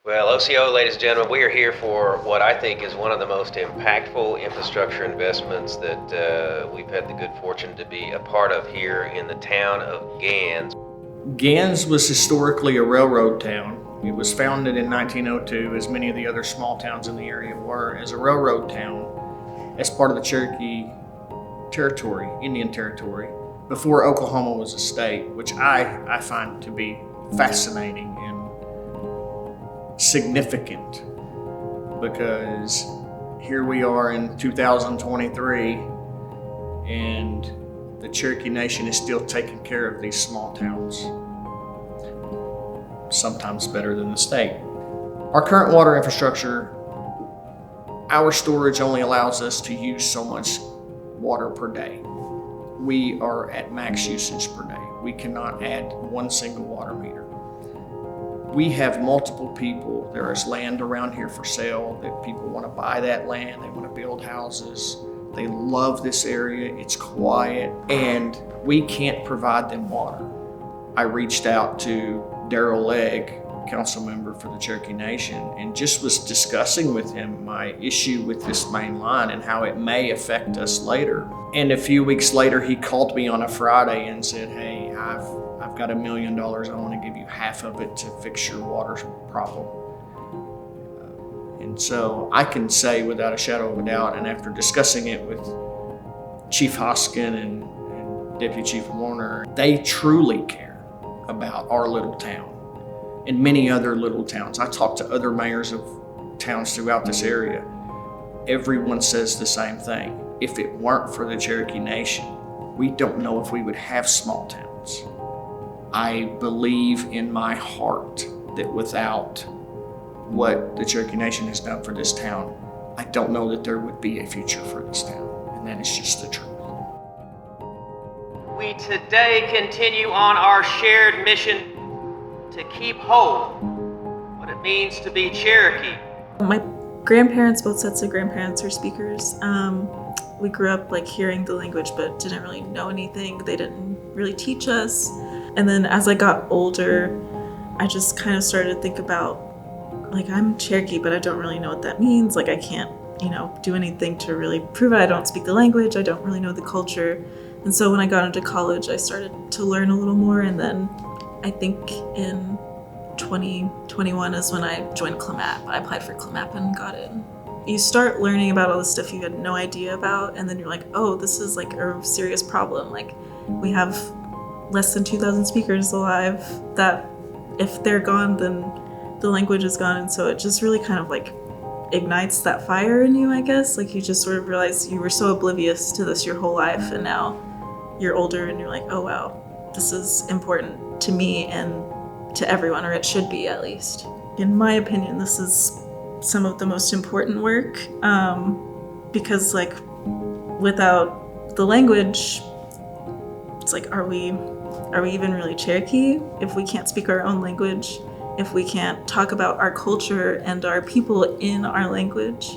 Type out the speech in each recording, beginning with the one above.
Well, OCO, ladies and gentlemen, we are here for what I think is one of the most impactful infrastructure investments that we've had the good fortune to be a part of here in the town of Gans. Gans was historically a railroad town. It was founded in 1902, as many of the other small towns in the area were, as a railroad town as part of the Cherokee Territory, Indian Territory, before Oklahoma was a state, which I find to be fascinating and significant, because here we are in 2023 and the Cherokee Nation is still taking care of these small towns, sometimes better than the state. Our current water infrastructure, our storage only allows us to use so much water per day. We are at max usage per day. We cannot add one single water meter. We have multiple people. There is land around here for sale that people want to buy that land. They want to build houses. They love this area. It's quiet, and we can't provide them water. I reached out to Darrell Legg, council member for the Cherokee Nation, and just was discussing with him my issue with this main line and how it may affect us later. And a few weeks later, he called me on a Friday and said, "Hey, I've got $1 million. I want to give you half of it to fix your water problem." And so I can say without a shadow of a doubt, and after discussing it with Chief Hoskin and Deputy Chief Warner, they truly care about our little town and many other little towns. I talked to other mayors of towns throughout this area. Everyone says the same thing. If it weren't for the Cherokee Nation, we don't know if we would have small towns. I believe in my heart that without what the Cherokee Nation has done for this town, I don't know that there would be a future for this town, and that is just the truth. We today continue on our shared mission to keep whole what it means to be Cherokee. My grandparents, both sets of grandparents, are speakers. We grew up hearing the language but didn't really know anything. They didn't really teach us. And then as I got older, I just kind of started to think about, I'm Cherokee, but I don't really know what that means. I can't, do anything to really prove it. I don't speak the language. I don't really know the culture. And so when I got into college, I started to learn a little more. And then I think in 2021 is when I joined CLMAP. I applied for CLMAP and got in. You start learning about all the stuff you had no idea about, and then you're like, oh, this is a serious problem. We have less than 2,000 speakers alive that if they're gone, then the language is gone. And so it just really kind of ignites that fire in you, I guess. You just sort of realize you were so oblivious to this your whole life, and now you're older and you're like, oh wow, this is important to me and to everyone, or it should be at least. In my opinion, this is some of the most important work, because without the language, it's are we even really Cherokee if we can't speak our own language, if we can't talk about our culture and our people in our language?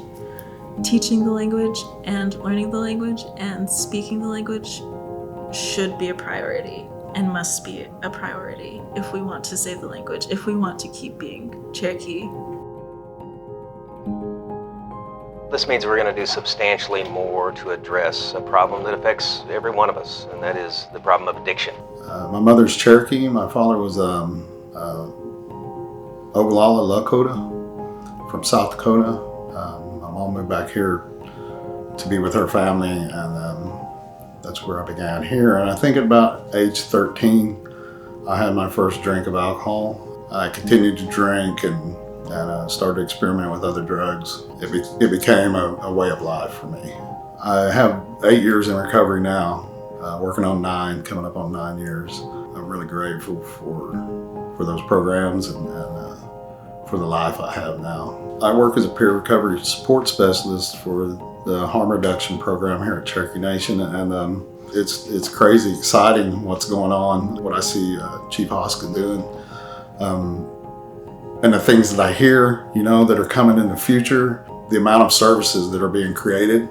Teaching the language and learning the language and speaking the language should be a priority and must be a priority if we want to save the language, if we want to keep being Cherokee. This means we're going to do substantially more to address a problem that affects every one of us, and that is the problem of addiction. My mother's Cherokee. My father was Oglala Lakota from South Dakota. My mom moved back here to be with her family, and that's where I began here. And I think at about age 13, I had my first drink of alcohol. I continued to drink and started experimenting with other drugs. It became a way of life for me. I have 8 years in recovery now, working on 9, coming up on 9 years. I'm really grateful for those programs and for the life I have now. I work as a peer recovery support specialist for the harm reduction program here at Cherokee Nation, and it's crazy exciting what's going on, what I see Chief Hoskin doing. And the things that I hear, that are coming in the future, the amount of services that are being created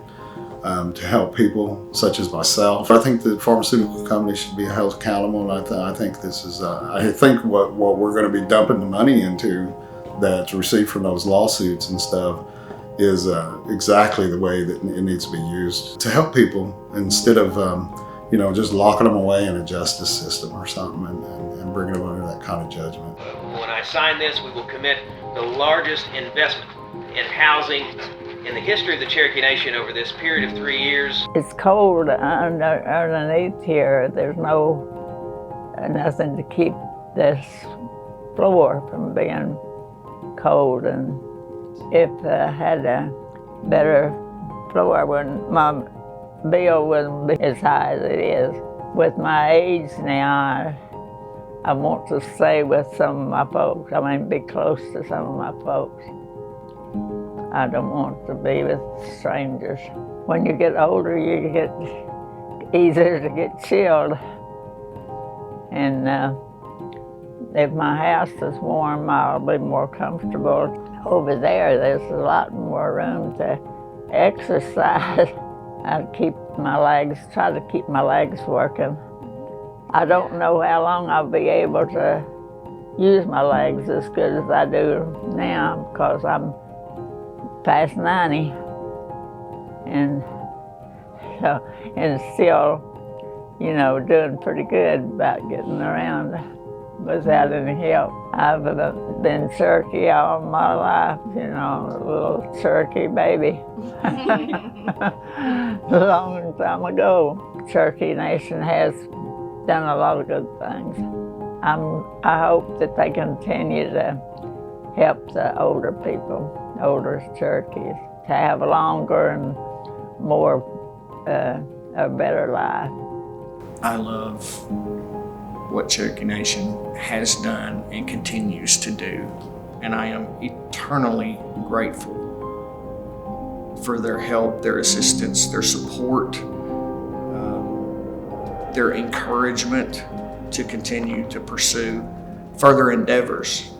to help people such as myself. I think the pharmaceutical companies should be held accountable, and I think this is, I think what we're going to be dumping the money into that's received from those lawsuits and stuff is exactly the way that it needs to be used to help people instead of just locking them away in a justice system or something and bringing them under that kind of judgment. When I sign this, we will commit the largest investment in housing in the history of the Cherokee Nation over this period of 3 years. It's cold underneath here. There's nothing to keep this floor from being cold, and if I had a better floor, my bill wouldn't be as high as it is. With my age now, I want to stay with some of my folks. I mean, be close to some of my folks. I don't want to be with strangers. When you get older, you get easier to get chilled. And if my house is warm, I'll be more comfortable. Over there's a lot more room to exercise. I try to keep my legs working. I don't know how long I'll be able to use my legs as good as I do now because I'm past 90. And still, doing pretty good about getting around without any help. I've been Cherokee all my life, a little Cherokee baby. A long time ago. Cherokee Nation has done a lot of good things. I hope that they continue to help the older people, older Cherokees, to have a longer and more, a better life. I love what Cherokee Nation has done and continues to do, and I am eternally grateful for their help, their assistance, their support, their encouragement to continue to pursue further endeavors